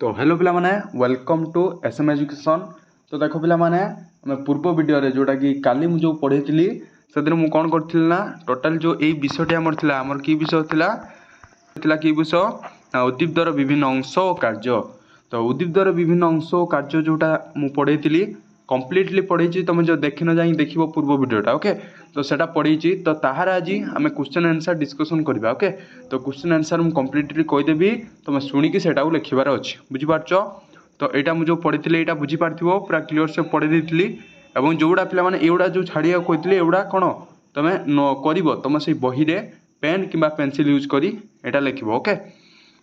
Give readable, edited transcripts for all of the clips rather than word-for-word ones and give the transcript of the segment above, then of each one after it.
तो हेलो पिला माने वेलकम टू एसएम एजुकेशन। तो देखो पिला माने आम पूर्व वीडियो रे जोटा कि काली मु जो पढ़ी से दिन मु कौन करथिल ना टोटल जो एई विषयटी हमर थिला हमर की विषय थिला कि विषय उद्दीप्तर विभिन्न अंश और कार्य। तो उद्दीप्तर विभिन्न अंश और कार्य जोटा मु पढ़ी कम्प्लीटली पढ़ी तुम जो देखिन जा देख पूर्व वीडियोटा ओके। तो सेटा पढ़ी तो ताहार आज आम क्वेश्चन आंसर डिस्कसन करवा ओके। तो क्वेश्चन आंसर मुझे कम्प्लीटली कहीदेवी तुम शुणिकी से लिखार अच्छे बुझीपार। तो यहाँ मुझे पढ़ी यहाँ बुझीपार पूरा क्लीयर से पढ़ी देती और जोड़ा पे एगुड़ा जो छाड़ा कहते एगुड़ा कौन तुम कर तुम से बही रे पेन कि पेनसिल यूज कर लिख ओके।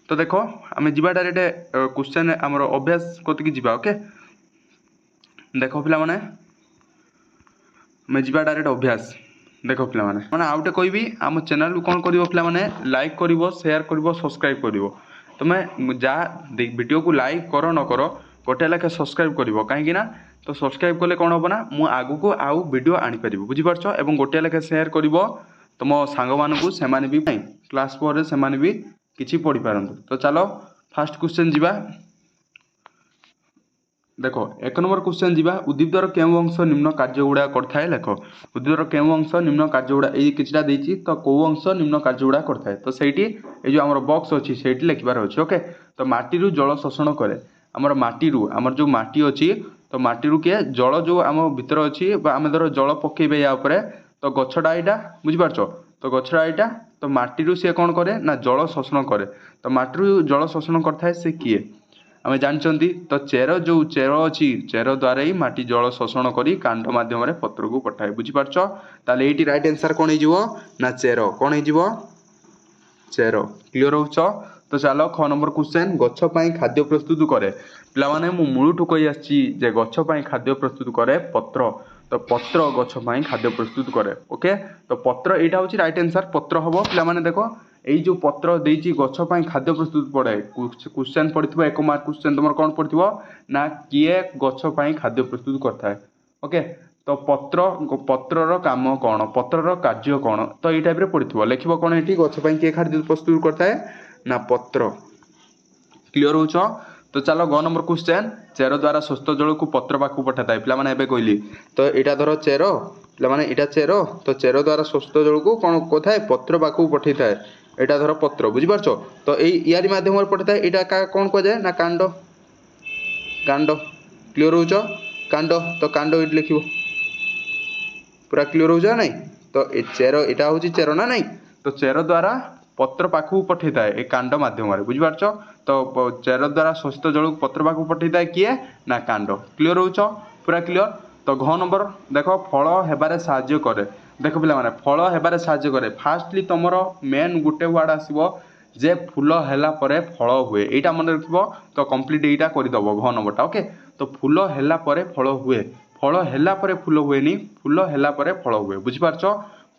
तो देख आम जा डायरेक्ट क्वेश्चन आमर अभ्यास कतिक जा ओके। देख पिला माने मैं जा डायरेक्ट अभ्यास देख पिला माने आउटे कहबी आम चैनल को कौन कर पिला माने लाइक कर शेयर कर सब्सक्राइब कर तुम्हें जहाँ वीडियो को लाइक कर न कर गोटे लेखे सब्सक्राइब कर कहीं तो सब्सक्राइब कले कौन हम ना मु आगु को आउ वीडियो आनीपर बुझीपार और गोटे लेखे शेयर कर तुम सांग मानू से क्लास 4 से भी किसी पढ़ी पारंतु। तो चलो फास्ट क्वेश्चन जीवा देखो एक नंबर क्वेश्चन जीवा उद्दीप्तर केउं अंश निम्न कार्य गुड़ा करथाय लेख उद्दीप्तर केउं अंश निम्न कार्य गुड़ा ये किछटा देछि तो को अंश निम्न कार्य गुड़ा करथाय तो सेठी ए जो हमर बॉक्स अछि सेठी लिखबार अछि ओके। तो माटी रु जल शोषण करे हमर माटी रु हमर जो माटी अछि तो माटी रु के जल जो आम भीतर अछि बा आम धर जल पकेबे या ऊपर तो गछडा एटा बुझि पारछो तो गछडा एटा तो माटी रु से कोन करे ना जल शोषण करे तो माटी रु जल शोषण करथाय से किए आम जानते। तो चेर जो चेर अच्छी चेर द्वारा ही माटी जल शोषण करी कांड माध्यम पत्र को पठाए बुझीपार। ताले ये राइट आंसर कौन हो ना चेर कौन हो चेर क्लीयर हो। तो चलो ख नंबर क्वेश्चन गछपाई खाद्य प्रस्तुत करे पिला माने मु मूलठू कही आछि जे गछपाई खाद्य प्रस्तुत करे पत्र तो पत्र गछपाई खाद्य प्रस्तुत करे ओके। तो पत्र यहाँ हूँ राइट आंसर पत्र हम पिला माने देखो यही जो पत्र देती गछपाई खाद्य प्रस्तुत पड़े क्वेश्चन पढ़ी 1 मार्क क्वेश्चन तुम कौन पढ़ ना किए गछपाई खाद्य प्रस्तुत करता है ओके। तो पत्रर काम कौन पत्रर कार्य कौन तो ये टाइप पढ़ी लिख कौन ये गछपाई किए खाद्य प्रस्तुत करता है ना पत्र क्लीयर हो। तो चलो ग नंबर क्वेश्चन चेर द्वारा स्वस्थ जल को पत्र पाखु पठाता है पिला माने एबे कहली तो यहाँ धर चेर पिला माने यहाँ चेर तो चेर द्वारा स्वस्थ जल को कौन कथा है पत्र पाखु पठे था यहाँ धर पत्र बुझीपार। तो यारी मध्यम पठे था यहाँ कौन कहुए ना कांड कांड क्लीयर हो कांड तो कांड ये लिख पूरा क्लीयर हो नहीं। तो चेर यहाँ हूँ चेर ना नहीं तो चेर द्वारा पत्र पाखु पठे था ये कांड मध्यम बुझीपार। तो चेर द्वारा स्वस्थ जल को पत्र पाखु पठे था किए ना कांड क्लीयर हो पूरा क्लीयर। तो घ नंबर देख फल हेबारे साहाय्य करे देख पिला माने फल हेबारे साहाय्य करे फास्टली तुमर मेन गोटे वर्ड आसीबो जे फूल हैला परे फल हुए यहाँ मन रखिबो। तो कंप्लीट यहाँ करदेव घ नंबरटा ओके। तो फूल हैला परे फल हुए फल हैला परे फूल हुएनी फूल हैला परे फल हुए बुझीपार।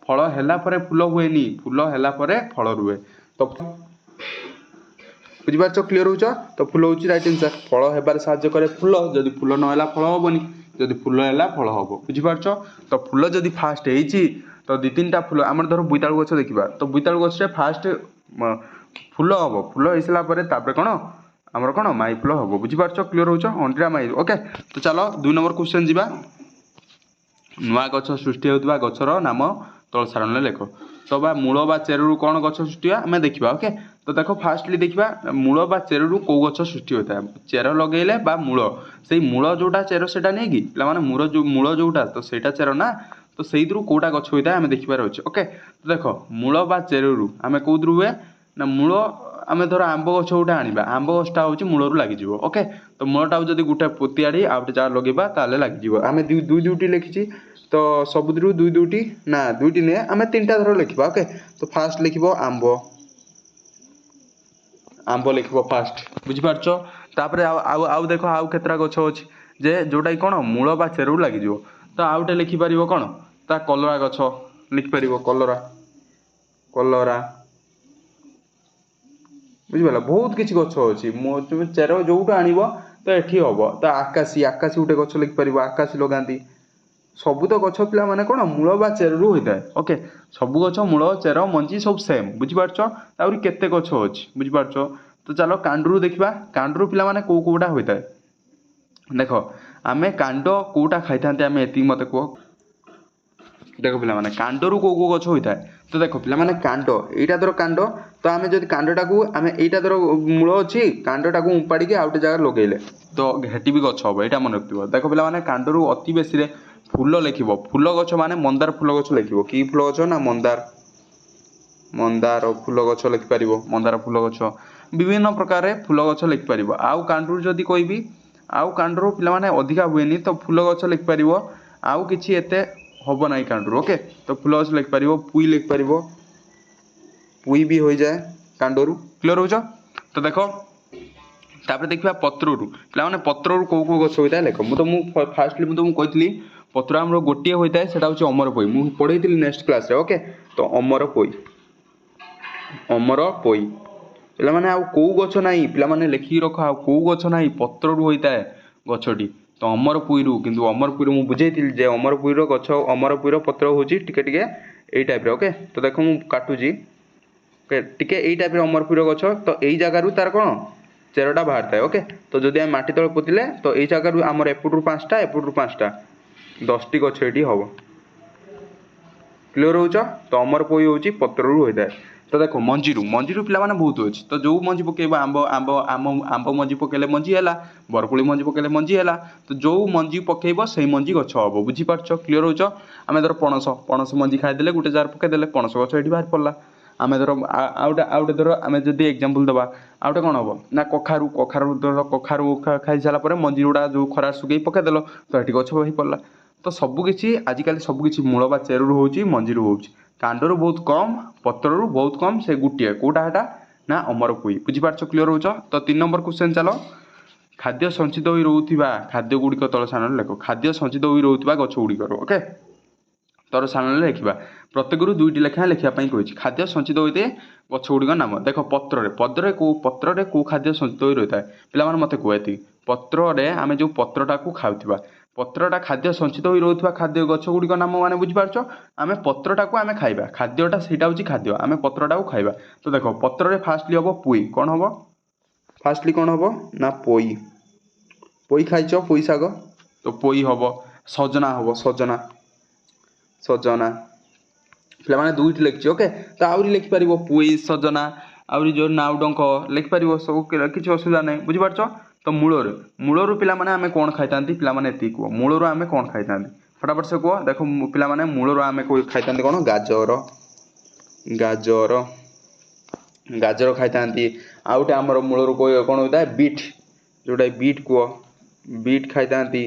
फल हैला परे फूल हुएनी फूल हैला परे फल रुए तो बुझीपार क्लीयर हो। तो फूल हूँ राइट आंसर फल हेबार साहाय्य करे फूल जदि फूल नहला फल हेनी जदि फूल है फल हम बुझीपार। तो फूल जदि फास्ट हो तो 2-3टा फूल आम धर बोईतालु गछ देखा तो बोईतालु गछ फास्ट फूल हम फूल हो सारापर कौन आमर कौन माई फूल हम बुझीपार क्लीयर हो अंटिरा माई ओके। तो चलो 2 नंबर क्वेश्चन जीवा नुआ गछ सृष्टि होता गछर नाम तल सारण लेख तो बा मूल बा चेरु कौन गछ सृष्टि आम देखा ओके। तो देखो फास्टली देखा मूल बा चेरु कौ गछ सृष्टि होता है चेर लगेले बा मूल से मूल जोटा चेर से नहीं कि पे मूल जोटा तो सहीटा चेर ना तो से कौटा गछ होता है आम देखिबार अच्छे ओके। तो देख मूल बा चेरु आम कौर हुए ना मूल आम धर आंब गछ गोटे आना आंब गछटा हूँ मूलर लगे ओके। तो मूलटा जब गोटे पोतियाड़ी आ गए जहाँ लगेगा ताल लगे आम दुईटी लिखी तो सबुद्रु दुईटी ना दुईटी नुहे आम 3टा धर लिखा ओके। तो फास्ट लिख आंब आंब लिख फास्ट बुझीपार। तापर आउ देख आउ केतरा गछ अच्छी जे जोटा कौन मूल बा चेरु लगे तो आउटे लिखिपर कौन ता कलरा गछ लिखिपर कलरा कलरा बुझीपार बहुत किसी गछ अच्छी चेर जोटा आण तो ये हम तो आकाशी आकाशी गोटे गछ लिखिपर आकाशी लगाती सबू तो गछ पिला माने कौन मूल बा चेरु होता है ओके। सबू गछ मूल चेर मंजी सब सेम बुझीपार केते गछ अच्छी बुझीपार। तो चलो कांडरू देखा कांडरू पिला माने कोटा होता है देख आम कांड कोटा खाई था आम ये मत कह देख पे कांडरू कौ गछ होता है तो देख पे कांड यहाँ धर कांड तो आम जो कांडटा को आम यहाँ धर मूल अच्छी कांडटा को उपाड़ी आउ जगह लगेले तो हेटी भी गछ हम यहाँ मन रखिए देख पे कांडरू अति बेसी फूल लिख फूल गछ माने मंदार फूल गछ लिख कि फूल गछ ना मंदार मंदार फूल गछ लिखिपर मंदार फूल गछ विभिन्न प्रकार फूल गछ लिखिपर आउ कांडरू जदि कहबी आउ कांडरू पे अधिका हुए तो फूल गछ लिखिपर आउ कि हम ना कांडरू ओके तो फूल गछ लिखिपर पुई लिखिपर पुई भी हो जाए कांडरू क्लियर हो तो देख तापर देखा पत्रु पे पत्रु कौ कौ गछ होता है लिख मुझे फास्टली मुझे कही पत्र आम गोटे होता है सेटा हूँ अमर पोई मुझे पढ़ी नेक्स्ट क्लास रे ओके तो अमर पोई पे आउ कौ गछ ना पे लिखिकी रख आ कौ गछ ना पत्रु होता है गछटी तो अमर पुईरु किंतु अमर पुईरु मुझे बुझेइथिल जे अमर पुईर गछ अमर पुईर पत्र होची टिके टिके एई टाइप रे ओके तो देखो मु काटुची टिके एई टाइप रे अमर पुईर गछ तो एई जगह रु तार कोन चेरटा बाहरता है ओके तो जदि हम माटी तले पोतिले तो एई जगह रु हमर एपुटु 5टा एपुटु 5टा 10टी गछ एठी हबो क्लियर होउछ तो अमर पुई होची पत्रु होइता है तो देखो मंजीरू मंजीरू पिला माने बहुत अच्छे तो जो मंजी पकेबा आंब आंब आंब आंब मंजी पकेले मंजी हैला बरकोली मंजी पकेले मंजी हैला तो जो मंजी पकेइबो सेही मंजी गछ हबो बुझी पारछो क्लियर होचो आमे धर पणस पणस मंजी खाइ देले गुटे जार पके देले पणस गछ एठी बाहर पड़ला आमे धर आउटे धर आमे जदी एग्जांपल दबा आउटे कोन हबो ना कखारू कखारू धर कखारू खाइ जाला परे मंजी उडा जो खरा सुगेई पके देलो तो एठी गछ होई पड़ला तो सबकिछि आजिकल सबकिछि मूल बा चेरु होउची मंजीरू होउची कांडरू बहुत कम पत्ररू बहुत कम से गुटिए कोटा हेटा ना अमर पुई बुझीपार क्लियर हो तो 3 नंबर क्वेश्चन चलो खाद्य संचित होई रहउथिबा खाद्य गुड़िक तल सारण लेख खाद्य संचित होई रहउथिबा गछ गुड़िकर ओके तल सारण लेखिबा प्रत्येक रु 2टी लेखा लिखिया पई कहिछि खाद्य संचित होइते गछ गुड़िक नाम देख पत्र को खाद्य संचित होई रहता है पिला माने मते कहति पत्र रे आमे जो पत्रटा को खाउथिबा पत्रटा खाद्य संचित होई रहउथिबा खाद्य गछ गुड़िक नाम माने बुझि पारछो आमे पत्रटा को आमे खाइबा खाद्यटा सेटा होची खाद्य आमे पत्रटा को खाइबा तो देखो पत्र रे फास्टली हबो पुई कोन हबो फास्टली कोन हबो ना पोई पोई खाइछो पोई साग तो पोई हबो सजना हबो सजना सजना पिला माने 2टी लिखछि ओके तो आउरी लिखि परिबो पुई सजना आउरी जो नाउ डंक लिखि परिबो सब किछि असुविधा नै बुझि पारछो तो मूलर पिला माने आमे कोन खाइतांती पिला माने एति को मूलर आमे कोन खाइतांती फटाफट से को देखो पिला माने मूलर आमे कोइ खाइतांती कोन गाजर गाजर गाजर खाइतांती आउटे हमर मूलर कोइ कोन होता है बीट जोटा बीट को बीट खाइतांती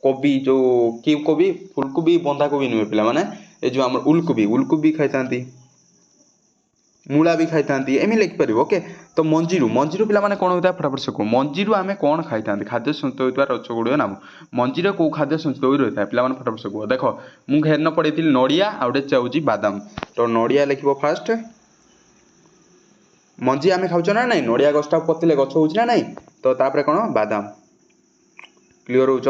कोबी जो की कोबी फूलकोबी बंधा कोबी नुए पिला माने ए जो हमर उलकोबी खाइतांती मूला भी खाइतांती एमि लिखि परिबो ओके तो मंजीरू पिला माने कोन होता है फटाफट से को मंजीरू आमे कोन खाइतांती खाद्य संचित होइतबा रच गुड़ियो नाम मंजीरे को खाद्य संचित होई रहता है पिला माने फटाफट से को देखो मु घेरन पड़ेतिल नडिया आउटे चाउजी बादाम तो नडिया लिखिबो फास्ट मंजी आमे खाउछ ना नै नडिया गछटा पतिले गछ होउछ ना नै तो तापरे कोन बादाम क्लियर होउछ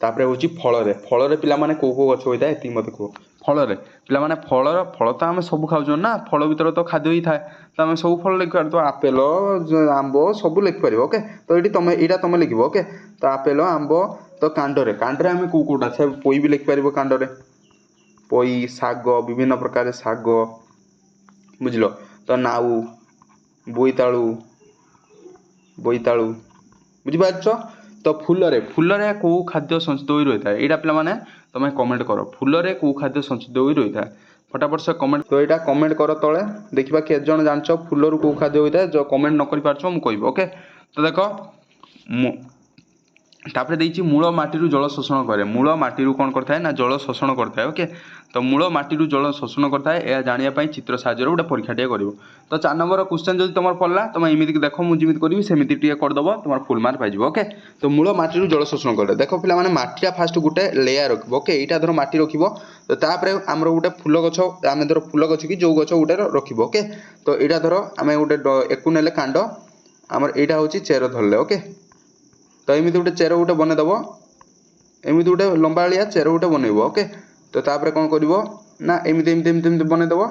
तापरे होउची फल रे पिला माने को गछ होइता एति मते को फल रे पिला माने फल तो आमे सब खाउछ ना फल भीतर तो खाद्य ही थाए तो आमे सब फल लिख तो आपेल आंबो सब लिख परिबो ओके तो एटी एटा तमे लिखिबो ओके तो आपेल आंबो तो कांडरे आमे कोटा से पोई भी लिख परिबो कांडरे पोई साग विभिन्न प्रकार साग बुझलो तो नाउ बोईतालू बुझि पारछो तो फूल रे को खाद्य संचित होई रहता है एटा पिला माने तमे कमेंट करो फूल रे को खाद्य संचित होई रहता है फटाफट से कमेंट तो एटा कमेंट करो तळे देखिबा के जण जानछो फूल रो को खाद्य होइता है जो कमेंट न करि पारछो मु कहबो ओके तो देखो तापरे देइछि मूल माटी रु जल शोषण करे मूल माटी रु कोन करथाय ना जल शोषण करथाय ओके तो मूल माटी रु जल शोषण करथाय ए जानिया पई चित्र साहाय्य रे गोटे परीक्षाटिया करिवो तो 4 नंबर क्वेश्चन जदि तमर पड़ला तुम एमिति देखो मु जिमिति करबी सेमिति टिके कर दबो तमर फुल मार्क पाइ जिवो ओके तो मूल माटी रु जल शोषण करे देखो पिला माने माटीटा फास्ट गोटे लेयर रखबो ओके एटा धर माटी रखिबो तो तापरे हमर गोटे फूल गछ आमे धर फूल गछ कि जो गछ गोटे रखिबो ओके तो एटा धर आमे गोटे एकु नेले कांड हमर एटा होची चेर धरले ओके तो एमिति गोटे चेर गोटे बने दबो एमिति गोटे लंबालिया चेर गोटे बनेइबो ओके तो तापरे कोन करिवो ना एमिति बने दबो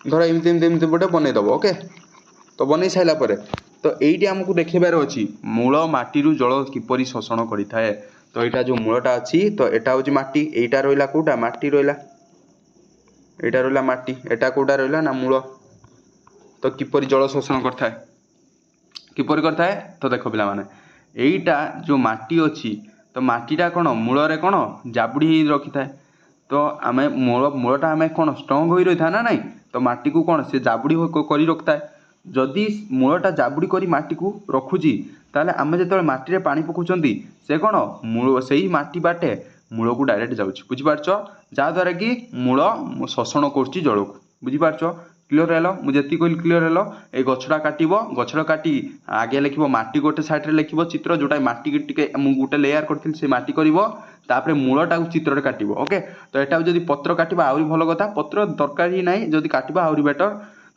धर एमिति गोटे बने दबो ओके तो बनै साइला परे तो एइटी हमकु देखिबार अछि मूल माटीरू जल किपरि शोषण करिथाए। तो एटा जो मूलटा अछि तो एटा होछि माटी, एइटा रहिला कोटा माटी रहिला, एटा रहिला माटी, एटा कोटा रहिला ना मूल। तो किपरि जल शोषण करथाए, किपरि करथाए तो देखो पिला माने एइटा जो माटी अछि तो माटीटा कोन मूल रे कोन जाबुडी रखि थाए। तो आमे मूलटा आमे कोन स्ट्रांग होई रही था ना नहीं, तो माटी को कोन से जाबुडी करी रखता है। जदि मूलटा जाबुडी करी माटी को रखुची ताले आमे जेतले माटी रे पानी पकुचंती से कोन मूल सेही माटी बाटे मूल को डायरेक्ट जाउची, बुझि पारछो, जा द्वारा कि मूल शोषण करची जल को, बुझि पारछो। क्लियर हेलो, मु जेति कहली क्लियर हेलो। ए गछटा काटिबो, गछटा काटी आगे लिखिबो माटी गोटे साइड रे लिखिबो चित्र जोटा माटी के टिके मु गोटे लेयर करथिल से माटी करिवो, तापरे मूलटा को चित्र रे काटिबो। ओके, तो एटा जदि पत्र काटिबा आउरी भलो कथा, पत्र दरकार ही नाही, जदि काटिबा आउरी बेटर।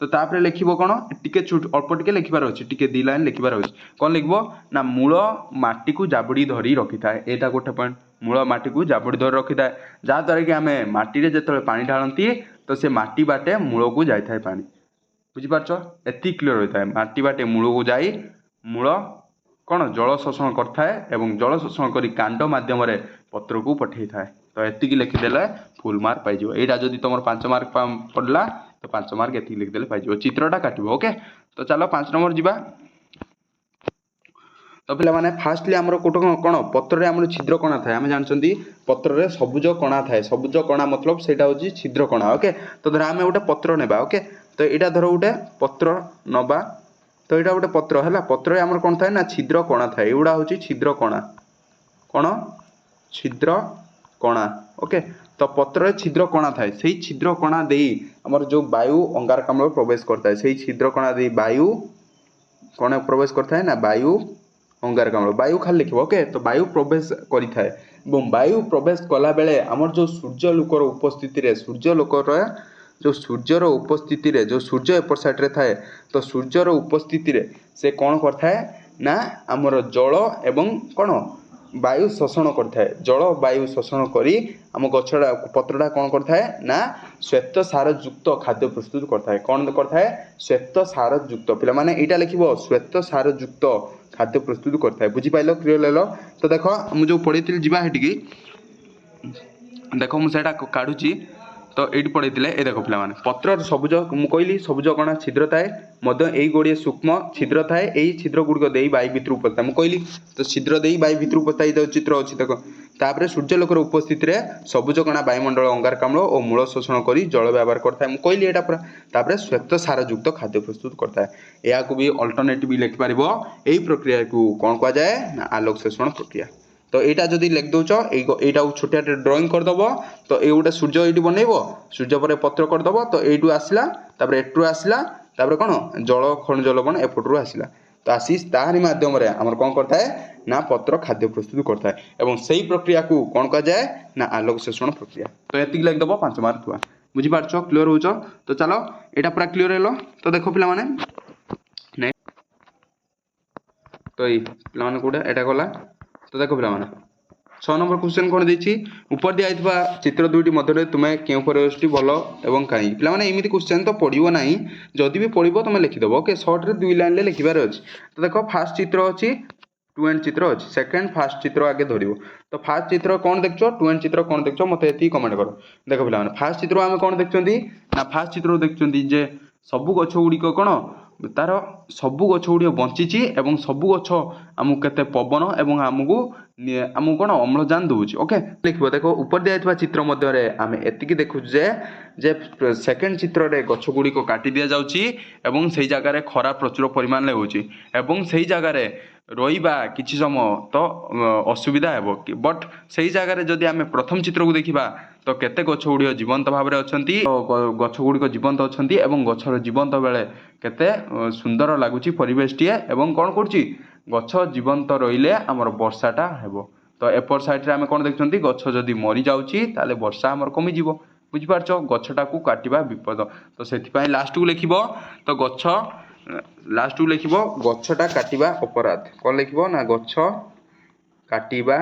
तो तापरे लिखिबो कोन टिके अल्प टिके लिखिबार अछि, टिके दी लाइन लिखिबार अछि। कोन लिखिबो ना मूल माटी को जाबुडी धरी रखिथाए। एटा गोटे पॉइंट, मूल माटी को जाबुडी धरी रखिथाए, जा द्वारा कि आमे माटी रे जेतले पानी ढालंती तो से माटी बाटे मूल को जाय थाए पानी, बुझि पारछो। एति क्लियर होय थाए, माटी बाटे मूल को जाई मूल कोन जल शोषण करथाए एवं जल शोषण करी कांड माध्यम रे पत्र को पठेई थाए। तो एति की लिखि देले फुल मार्क पाइ जिवो। एटा जदि तमर 5 मार्क पडला तो 5 मार्क एति लिखि देले पाइ जिवो, चित्रटा काटिबो। ओके, तो चलो 5 नंबर जिबा। तो पिला माने फास्टली हमर कोट कोन पत्र रे हमर छिद्र कणा थाए। हम जानचंती पत्र रे सबुज कणा थाए, सबुज कणा मतलब सेटा होची छिद्र कणा। ओके, तो धर हम गोटे पत्र नेबा। ओके, तो एटा धर गोटे पत्र नबा, तो एटा गोटे पत्र हैला, पत्र रे हमर कोन थाए ना छिद्र कणा थाए। एउडा होची छिद्र कणा, कोन छिद्र कणा। ओके, तो पत्र रे छिद्र कणा थाए, सेही छिद्र कणा देई हमर जो वायु अंगारकाम्ल प्रवेश करता है, सेही छिद्र कणा देई वायु कोन प्रवेश करता है ना वायु अंगारकाम्ल, वायु खाली लिखिबो। ओके, तो वायु प्रवेश करि थाए एवं वायु प्रवेश कला बेले हमर जो सूर्य लोकर उपस्थिति रे, सूर्य लोकर जो सूर्यर उपस्थिति रे, जो सूर्य एपर साइड रे थाए तो सूर्यर उपस्थिति रे से कोन करथाए ना हमर जल एवं कोन वायु शोषण करथाए। जल वायु शोषण करी हम गछड़ा पत्रटा कोन करथाए ना श्वेत सार युक्त खाद्य प्रस्तुत करथाए। कोन करथाए श्वेत सार युक्त, पिला माने एटा लिखिबो श्वेत सार युक्त खाद्य प्रस्तुत करथाए। बुझि पाइलो, क्लियर लेलो। तो देखो मु जो पढिथिल जिबा हेटी की देखो मु सेटा काढुची। तो एटी पढिथिले ए देखो पिला माने पत्र सबुज मु कहली सबुज कणा छिद्र थाए, मध्य एई गोड़िए सूक्ष्म छिद्र थाए, एई छिद्र गुड़िक देई वायु भितर पता मु कहली, तो छिद्र देई वायु भितर पता जो चित्र अछि देखो। तापरे सूर्य लोकर उपस्थिति रे सबुज कणा वायुमंडल अंगारकाम्ल और मूल शोषण करी जल व्यवहार करथाए। मु कहली एटा पूरा। तापरे श्वेत सार युक्त खाद्य प्रस्तुत करथाए। एया को भी अल्टरनेटिव भी लिखि पारिबो। एई प्रक्रिया को कोन कहा जाय ना आलोक शोषण प्रक्रिया। तो एटा जदि लिख दउछ एटा छोटिया ड्राइंग कर दबो, तो ए गोटे सूर्य एटी बनैबो, सूर्य पर पत्र कर दबो, तो एटू आसला, तापर एटू आसला, तापर कोन जल खनिज लवण एपटरू आसला, तो आसी ताहारी माध्यम रे हमर कोन करथाए ना पत्र खाद्य प्रस्तुत करथाए एवं सेही प्रक्रिया को कोन कहा जाय ना आलोक शोषण प्रक्रिया। तो एतिक लिख दबो 5 मार्क थुआ, बुझि पारछो, क्लियर होचो। तो चलो एटा पूरा क्लियर हेलो। तो देखो पिला माने तो ई पिला माने कोडा एटा गला। तो देखो पिला माने 6 नंबर क्वेश्चन कोन देछि, ऊपर दिया आइतबा चित्र दुईटी मध्य तुमे केउ परिवेशटी भलो एवं काई। पिला माने एमिति क्वेश्चन तो पडिबो नाही, जदि भी पडिबो तुमे लिखि दबो। ओके, शॉर्ट रे 2 लाइन ले लिखिबार अछि। तो देखो फर्स्ट चित्र अछि, टू एंड चित्र अछि, सेकंड फर्स्ट चित्र आगे धरिबो। तो फर्स्ट चित्र कोन देखछो, टू एंड चित्र कोन देखछो मते एति कमेंट करो। देखो पिला माने फर्स्ट चित्र आमे कोन देखछंती ना फर्स्ट चित्र देखछंती जे सबु गछ गुडी को कोन तार सबु गछ गुडी बंचिची एवं सबु गछ आमु केते पवन एवं आमुगु कोन अम्लजान दउची। ओके, लिखबो देखो ऊपर दिया आइतबा चित्र मध्य रे आमे एतिकी देखु जे सेकंड चित्र रे गछ गुडी को काटी दिया जाउची एवं सेही जागा रे खरा प्रचुर परिमाण ले होची एवं सेही जागा रे रहिबा किछि समय तो असुविधा हेबो। बट सेही जागा रे जदि आमे प्रथम चित्र को देखिबा तो केते गछ गुडी जीवंत भाव रे अछंती, गछ गुडी को जीवंत अछंती एवं गछर जीवंत बेले केते सुंदर लागुची परिवेशटिए एवं कोन करची गछ जीवंत रहिले हमर वर्षाटा हेबो। तो एपर साइड रे आमे कोन देखछंती गछ जदि मरि जाउची ताले वर्षा हमर कमी जीवो, बुझि पारछो। गछटा को काटिबा विपद, तो सेति पय लास्ट को लिखिबो। तो गछ लास्ट को लिखिबो गछटा काटिबा अपराध। कोन लिखिबो ना गछ काटिबा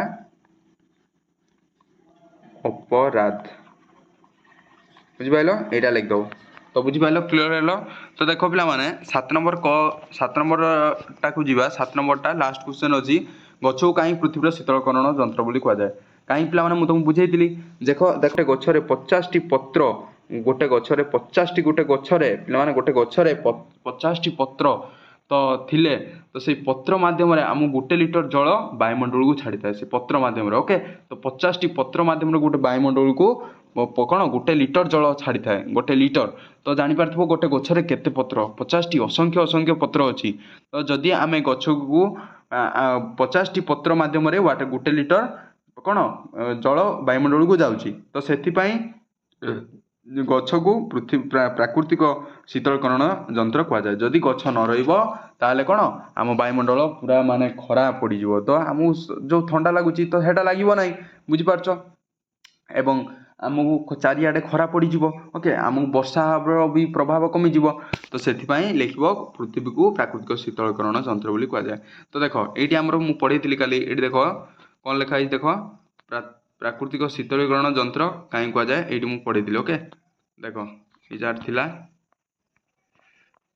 अपराध, बुझि पाइलो, एटा लिख दो। तो बुझिपाल क्लीयर हेलो। तो देख पिला माने 7 नंबर टाकू जीवा 7 नंबरटा लास्ट क्वेश्चन अछि गछ को काई पृथ्वीर शीतलकरण यंत्र बोली कह जाए कहीं पिला माने मु तुमको बुझेइतिली देख गछरे 50 टी पत्र गोटे गछरे 50 टी गोटे गछरे पिला माने गोटे गछरे 50 टी पत्र तो थिले तो से पत्र माध्यम आम गोटे लिटर जल वायुमंडल को छाड़ी था से पत्र माध्यम ओके तो 50 टी पत्र माध्यम गोटे वायुमंडल को कौन गोटे लिटर जल छाड़ी था गोटे लिटर तो जापर गोटे गछरे केते पत्र 50 टी असंख्य असंख्य पत्र अच्छी तो जदि आम गछ को 50 टी पत्र माध्यम गोटे लिटर कौन जल वायुमंडल को जाऊँगी तो से गछ को पृथ्वी प्राकृतिक शीतलकरण यंत्र कह जाए जदि गछ न रहा कौन आम वायुमंडल पूरा माने खरा पड़ तो आम जो ठंडा लगुच तो हेटा लगे ना बुझिपारछ एवं आमको चारिआडे खरा पड़ ओके आमको वर्षा भी प्रभाव कमिज तो से लिख पृथ्वी को प्राकृतिक शीतलकरण यंत्र बोली कह जाए तो देख ये आमर मुझे पढ़ी काली ये देख कौन लिखाई देख प्राकृतिक शीतलीकरण यंत्र कहीं कह जाए ये मुझे पढ़ी ओके देख इजार थिला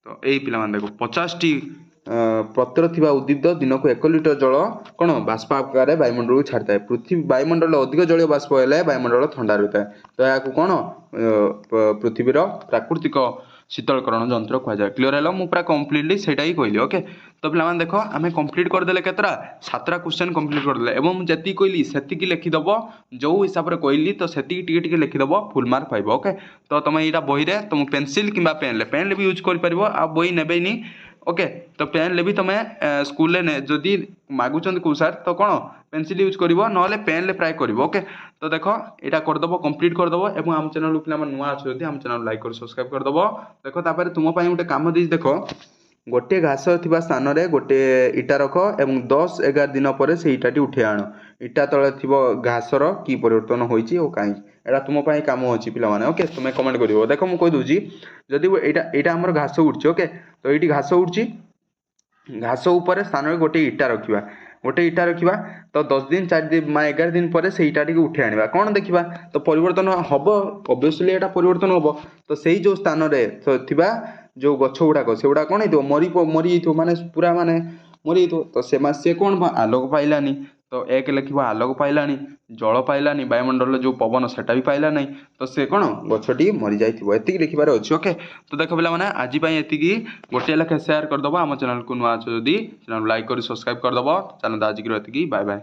तो यही पिला देख 50 टी पत्र थिबा उद्भिद दिन को 1 लिटर जल कौन बाष्प आकार वायुमंडल को छाड़ता है पृथ्वी वायुमंडल अधिक जलीय बाष्प हेले वायुमंडल ठंडा रहता है तो यहाँ कौन पृथ्वीर प्राकृतिक शीतलकरण यंत्र कह जाए क्लीयर है मुझे पूरा कम्प्लीटली सेटा ही कहली ओके तो पे देख आम कम्प्लीट करदे केतरा 7टा क्वेश्चन कम्प्लीट करदे और जी कहली से लिखिदेव जो हिसाब से कहली तो से लिखिदेव फुल मार्क पाइब ओके तो तुम यहाँ बही में तुम पेनसिल कि पेन भी यूज कर बही ने ओके तो पेन ले भी तुम स्कूल जदि मागुंट कौ सार तो कौन पेनसिल यूज कर ना पेन प्राय कर ओके तो देख यहाँ करदेव कम्प्लीट करदेव और आम चैनल पे नुआ अच्छे आम चैनल लाइक कर सब्सक्राइब करदेव देख तापर तुम गोटे कम दी देख गोटे घास थिबा स्थान रे गोटे इटा रख एवं 10-11 दिन पर से इटाटी उठे आण इटा तले थिबो घासर की परिवर्तन होईची ओ काई एटा तुम पई काम अछि पिला माने ओके तुम कमेंट करिवो देखो मु कहि दोजी जदि एटा हमर घास उठची ओके तो एटी घास उठची घास ऊपर स्थान रे गोटे इटा रखिबा तो 10 दिन 4 दिन 11 दिन पर से इटाटी को उठे आनिबा कोन देखिबा तो परिवर्तन हबो ऑब्वियसली एटा परिवर्तन हबो तो सेही जो स्थान रे थिबा जो गछ गुड़ाक से गुड़ा कौन हो मरी माने पूरा माने मरी तो से कौन आलोक पाइलानी तो एक लिख आलोक पाइलानी जल पाइलानी वायुमंडल जो पवन सेटा भी पाइला नहीं तो से कौन गछटी मरी जाती लिखार अच्छे ओके तो देख पे मैंने आज ये गोटे लेखे सेयार करदेव आम चैनल को नुआ अच्छे जदि चैनल लाइक कर सब्सक्राइब करदेव चैनल आज बाय बाय।